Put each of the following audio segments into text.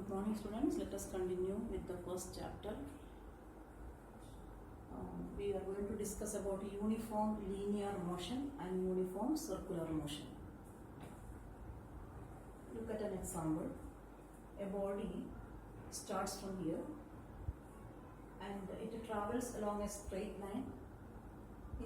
Good morning, students. Let us continue with the first chapter. We are going to discuss about uniform linear motion and uniform circular motion. Look at an example. A body starts from here and it travels along a straight line.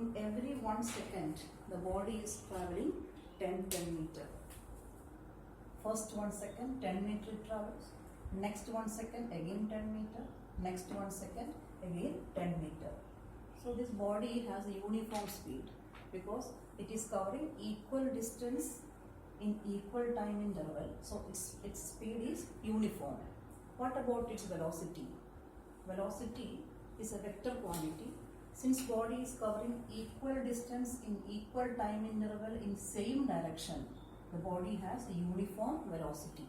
In every 1 second, the body is traveling 10 meter. First 1 second, 10 meter it travels. Next 1 second, again 10 meter. Next 1 second, again 10 meter. So this body has a uniform speed because it is covering equal distance in equal time interval. So its speed is uniform. What about its velocity? Velocity is a vector quantity. Since body is covering equal distance in equal time interval in same direction, the body has a uniform velocity.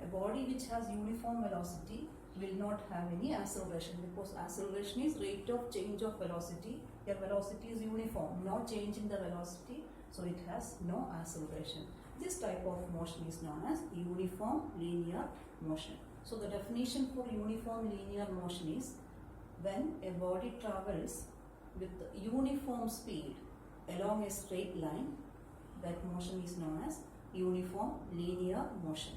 A body which has uniform velocity will not have any acceleration because acceleration is rate of change of velocity. Your velocity is uniform, no change in the velocity, so it has no acceleration. This type of motion is known as uniform linear motion. So the definition for uniform linear motion is when a body travels with uniform speed along a straight line, that motion is known as uniform linear motion.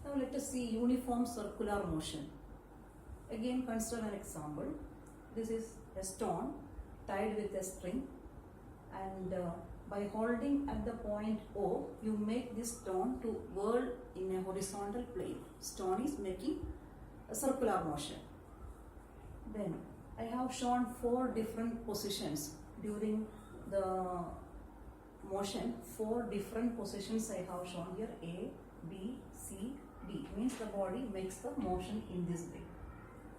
Now let us see uniform circular motion. Again consider an example. This is a stone tied with a string, and by holding at the point O, you make this stone to whirl in a horizontal plane. Stone is making a circular motion. Then I have shown 4 different positions during the motion. 4 different positions I have shown here: A, B, C, D. Means the body makes the motion in this way.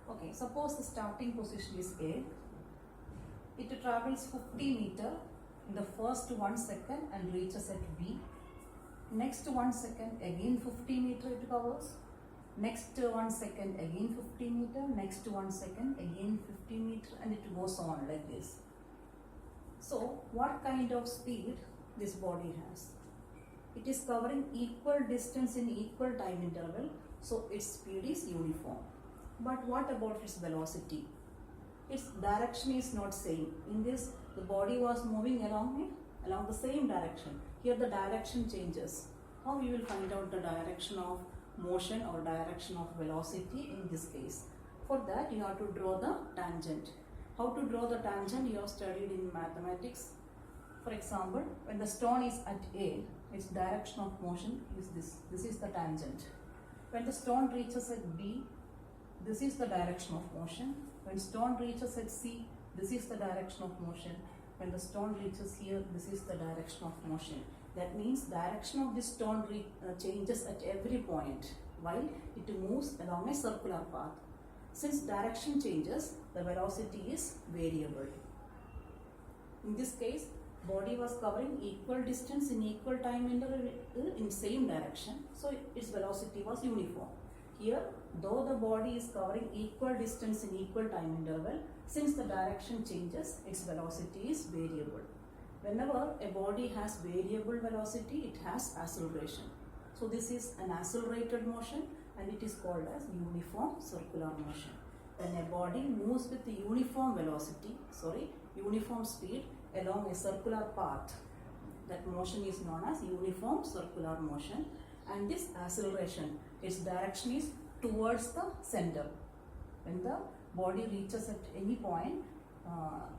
Okay, suppose the starting position is A. It travels 50 meter in the first 1 second and reaches at B. Next 1 second, again 50 meter it covers. Next 1 second, again 50 meter. Next 1 second, again 50 meter, and it goes on like this. So what kind of speed this body has? It is covering equal distance in equal time interval, so its speed is uniform. But what about its velocity? Its direction is not same. In this, the body was moving along the same direction. Here the direction changes. How you will find out the direction of motion or direction of velocity in this case? For that you have to draw the tangent. How to draw the tangent you have studied in mathematics. For example, when the stone is at A, its direction of motion is this. This is the tangent. When the stone reaches at B, this is the direction of motion. When stone reaches at C, this is the direction of motion. When the stone reaches here, this is the direction of motion. That means direction of this stone changes at every point while it moves along a circular path. Since direction changes, the velocity is variable. In this case, body was covering equal distance in equal time interval in same direction, so its velocity was uniform. Here, though the body is covering equal distance in equal time interval, since the direction changes, its velocity is variable. Whenever a body has variable velocity, it has acceleration. So this is an accelerated motion and it is called as uniform circular motion. When a body moves with uniform velocity, uniform speed along a circular path, that motion is known as uniform circular motion. And this acceleration, its direction is towards the center. When the body reaches at any point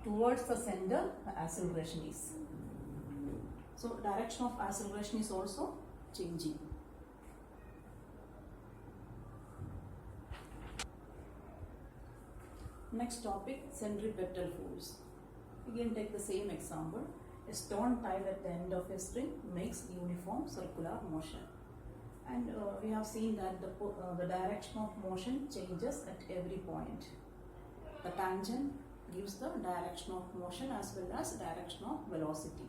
towards the center, the acceleration is. So direction of acceleration is also changing. Next topic, centripetal force. Again take the same example. A stone tied at the end of a string makes uniform circular motion. And we have seen that the direction of motion changes at every point. The tangent gives the direction of motion as well as direction of velocity.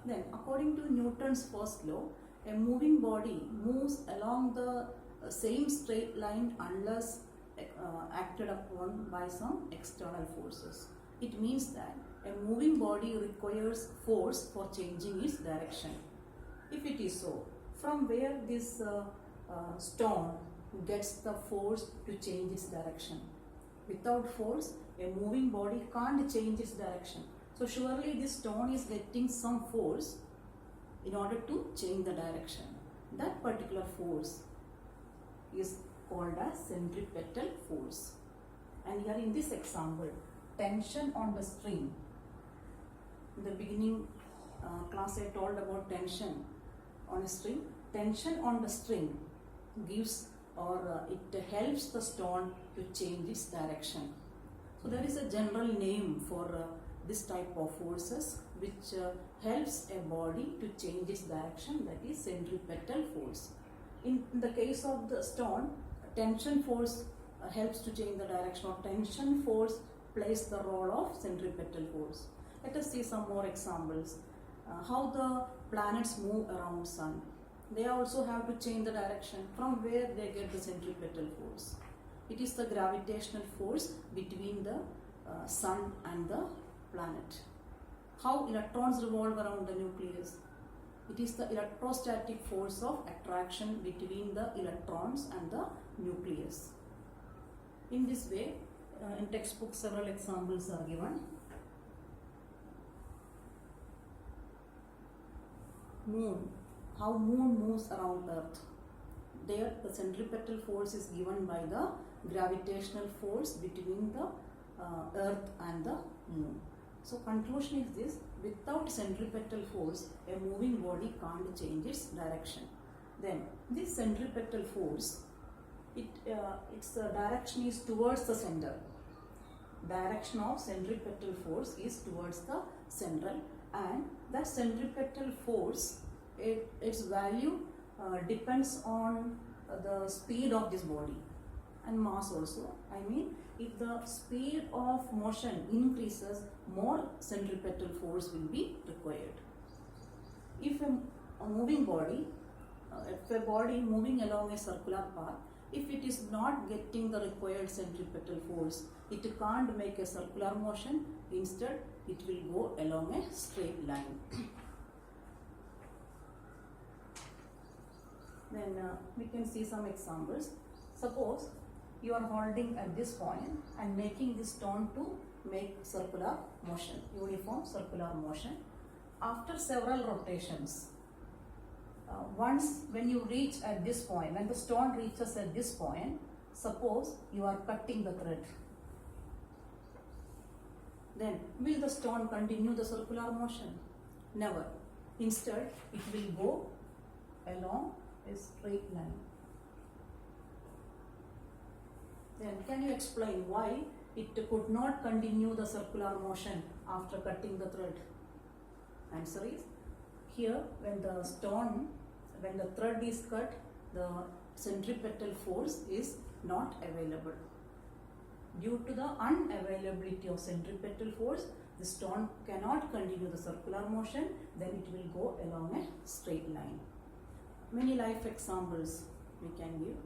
Then according to Newton's first law, a moving body moves along the same straight line unless acted upon by some external forces. It means that a moving body requires force for changing its direction. If it is so, from where this stone gets the force to change its direction. Without force, a moving body can't change its direction. So surely this stone is getting some force in order to change the direction. That particular force is called as centripetal force. And here in this example, tension on the string. In the beginning class I told about tension on a string. Tension on the string gives or it helps the stone to change its direction. So there is a general name for this type of forces which helps a body to change its direction, that is centripetal force. In the case of the stone, tension force helps to change the direction, or tension force plays the role of centripetal force. Let us see some more examples. How the planets move around sun. They also have to change the direction from where they get the centripetal force. It is the gravitational force between the sun and the planet. How electrons revolve around the nucleus. It is the electrostatic force of attraction between the electrons and the nucleus. In this way, in textbook several examples are given. Moon. How moon moves around earth. There the centripetal force is given by the gravitational force between the earth and the moon. So conclusion is this: without centripetal force, a moving body can't change its direction. Then this centripetal force, its direction is towards the center. Direction of centripetal force is towards the central, and that centripetal force, its value depends on the speed of this body and mass also. I mean, if the speed of motion increases, more centripetal force will be required. If a moving body, if a body moving along a circular path, if it is not getting the required centripetal force, it can't make a circular motion. Instead, it will go along a straight line. Then we can see some examples. Suppose you are holding at this point and making this stone to make circular motion, uniform circular motion. After several rotations, once when you reach at this point, when the stone reaches at this point, suppose you are cutting the thread, then will the stone continue the circular motion? Never. Instead, it will go along a straight line. Then can you explain why it could not continue the circular motion after cutting the thread? Answer is, here when the thread is cut, the centripetal force is not available. Due to the unavailability of centripetal force, the stone cannot continue the circular motion, then it will go along a straight line. Many life examples we can give.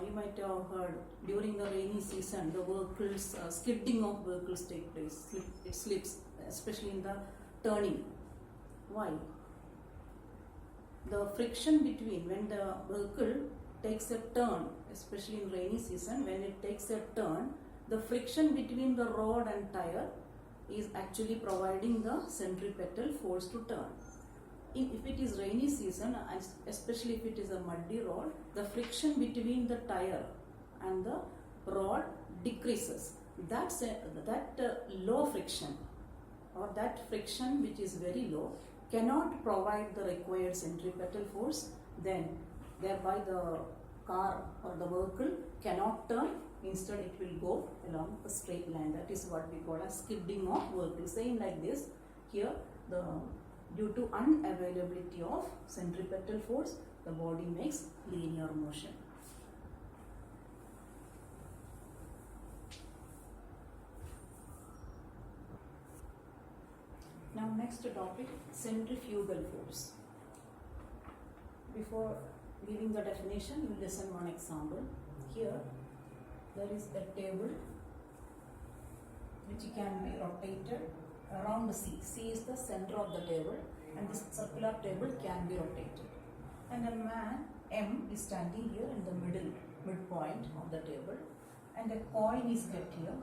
You might have heard during the rainy season, the vehicles, skidding of vehicles take place. It slips, especially in the turning. Why? The friction between, when the vehicle takes a turn, especially in rainy season, when it takes a turn, the friction between the rod and tire is actually providing the centripetal force to turn. If it is rainy season, especially if it is a muddy road, the friction between the tire and the rod decreases. That low friction, or that friction which is very low, cannot provide the required centripetal force, then thereby the car or the vehicle cannot turn. Instead, it will go along a straight line. That is what we call as skidding of vehicle. Saying like this, here due to unavailability of centripetal force, the body makes linear motion. Now next topic, centrifugal force. Before giving the definition, you will listen one example. Here there is a table which can be rotated around the C. C is the center of the table, and this circular table can be rotated. And a man M is standing here in the midpoint of the table, and a coin is kept here.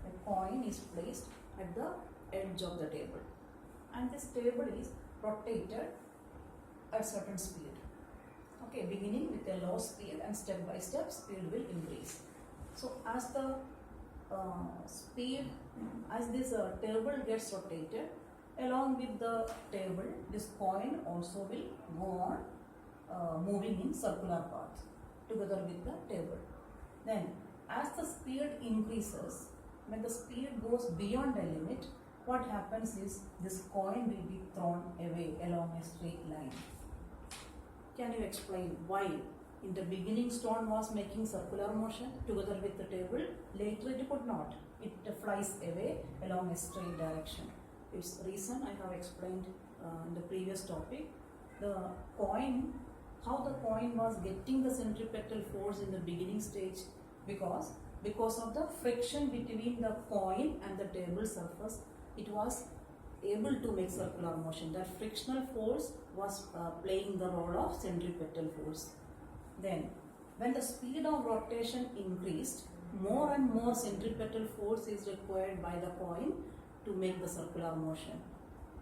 A coin is placed at the edge of the table, and this table is rotated at certain speed. Okay, beginning with a low speed, and step by step speed will increase. So as the as this table gets rotated, along with the table, this coin also will go on moving in circular path together with the table. Then as the speed increases, when the speed goes beyond a limit, what happens is this coin will be thrown away along a straight line. Can you explain why? In the beginning, stone was making circular motion together with the table. Later it could not. It flies away along a straight direction. Its reason I have explained in the previous topic. The coin, how the coin was getting the centripetal force in the beginning stage, because of the friction between the coin and the table surface, it was able to make circular motion. That frictional force was playing the role of centripetal force. Then, when the speed of rotation increased, more and more centripetal force is required by the coin to make the circular motion.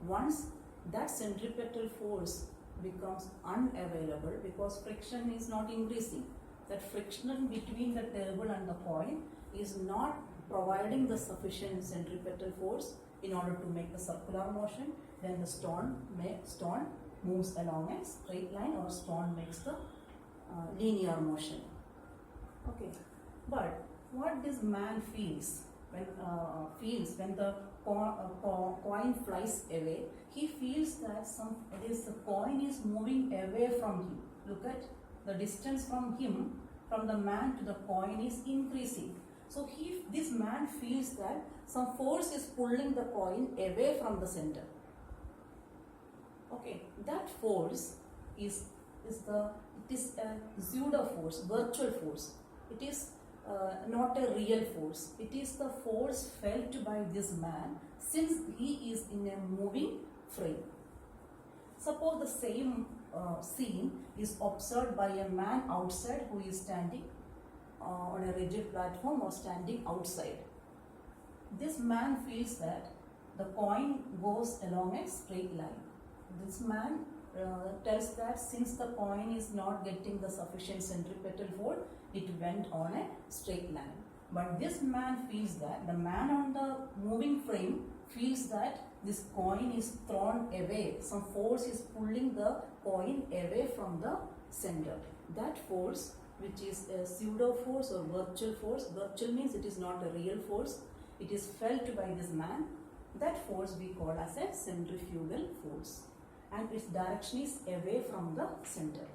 Once that centripetal force becomes unavailable because friction is not increasing, that friction between the table and the coin is not providing the sufficient centripetal force in order to make the circular motion, then the stone moves along a straight line, or stone makes the linear motion. Okay, but what this man feels when the coin flies away, he feels that the coin is moving away from him. Look at the distance from him, from the man to the coin is increasing. So this man feels that some force is pulling the coin away from the center. Okay, that force is a pseudo force, virtual force. It is not a real force. It is the force felt by this man since he is in a moving frame. Suppose the same scene is observed by a man outside who is standing on a rigid platform or standing outside. This man feels that the coin goes along a straight line. This man tells that since the coin is not getting the sufficient centripetal force, it went on a straight line. But this man feels that, the man on the moving frame feels that this coin is thrown away. Some force is pulling the coin away from the center. That force, which is a pseudo force or virtual force, virtual means it is not a real force, it is felt by this man. That force we call as a centrifugal force, and its direction is away from the center.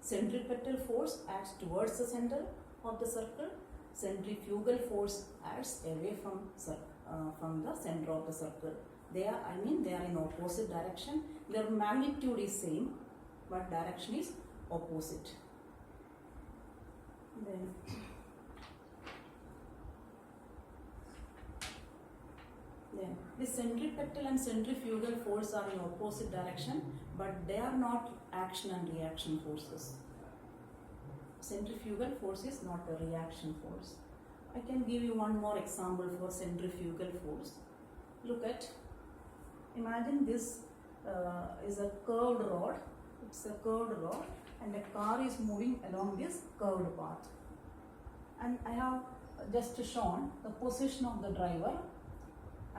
Centripetal force acts towards the center of the circle. Centrifugal force acts away from the center of the circle. They are in opposite direction. Their magnitude is same, but direction is opposite. Then the centripetal and centrifugal force are in opposite direction, but they are not action and reaction forces. Centrifugal force is not a reaction force. I can give you one more example for centrifugal force. Look at, imagine this is a curved rod. It's a curved rod, and a car is moving along this curved path. And I have just shown the position of the driver,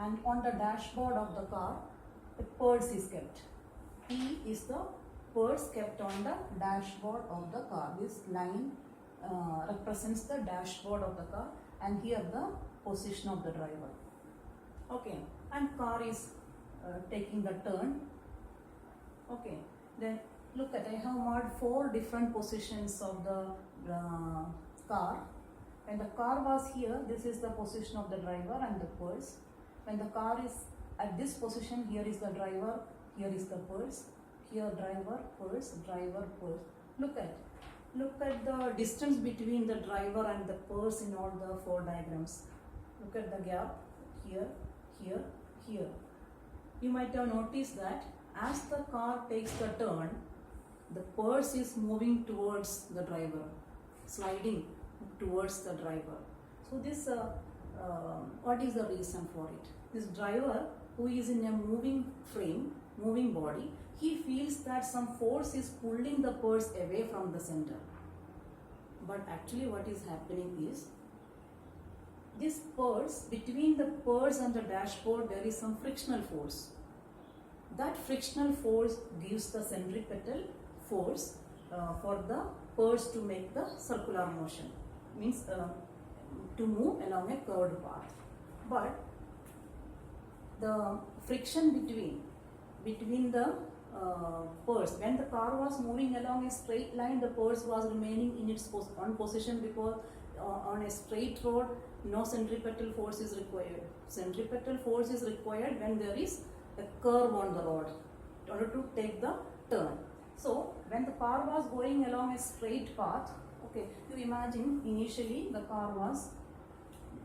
and on the dashboard of the car, a purse is kept. P is the purse kept on the dashboard of the car. This line represents the dashboard of the car, and here the position of the driver. Okay, and car is taking the turn. Okay, then look at, I have marked 4 different positions of the car. When the car was here, this is the position of the driver and the purse. When the car is at this position, here is the driver, here is the purse, here driver, purse, driver, purse. Look at the distance between the driver and the purse in all the 4 diagrams. Look at the gap here, here, here. You might have noticed that as the car takes the turn, the purse is moving towards the driver, sliding towards the driver. So this, what is the reason for it? This driver, who is in a moving frame, moving body, he feels that some force is pulling the purse away from the center. But actually what is happening is, this purse, between the purse and the dashboard, there is some frictional force. That frictional force gives the centripetal force for the purse to make the circular motion, means to move along a curved path. But the friction between the purse, when the car was moving along a straight line, the purse was remaining in its one position, because on a straight road no centripetal force is required. Centripetal force is required when there is a curve on the road in order to take the turn. So when the car was going along a straight path, okay, you imagine initially the car was,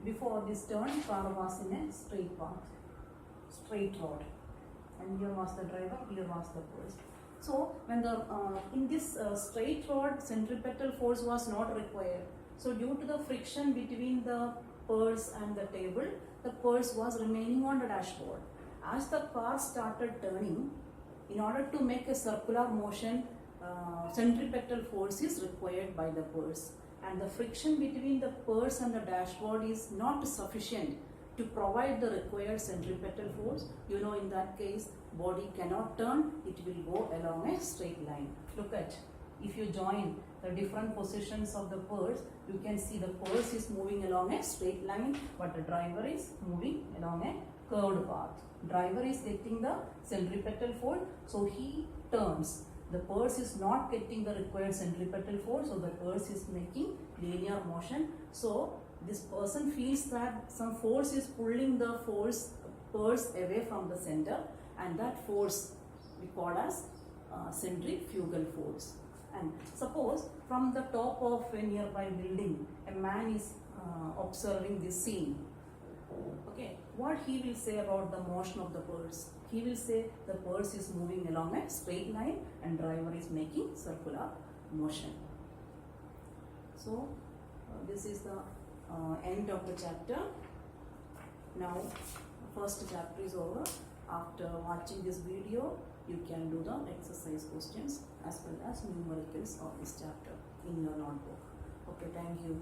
before this turn, car was in a straight path, straight road, and here was the driver, here was the purse. So when the in this straight road, centripetal force was not required. So due to the friction between the purse and the table, the purse was remaining on the dashboard. As the car started turning, in order to make a circular motion, centripetal force is required by the purse, and the friction between the purse and the dashboard is not sufficient to provide the required centripetal force. You know, in that case, body cannot turn, it will go along a straight line. Look at, if you join the different positions of the purse, you can see the purse is moving along a straight line, but the driver is moving along a curved path. Driver is getting the centripetal force, so he turns. The purse is not getting the required centripetal force, so the purse is making linear motion. So this person feels that some force is pulling the purse away from the center, and that force we call as centrifugal force. And suppose from the top of a nearby building, a man is observing this scene. Okay, what he will say about the motion of the purse? He will say the purse is moving along a straight line and driver is making circular motion. So this is the end of the chapter. Now first chapter is over. After watching this video, you can do the exercise questions as well as numericals of this chapter in your notebook. Okay, thank you.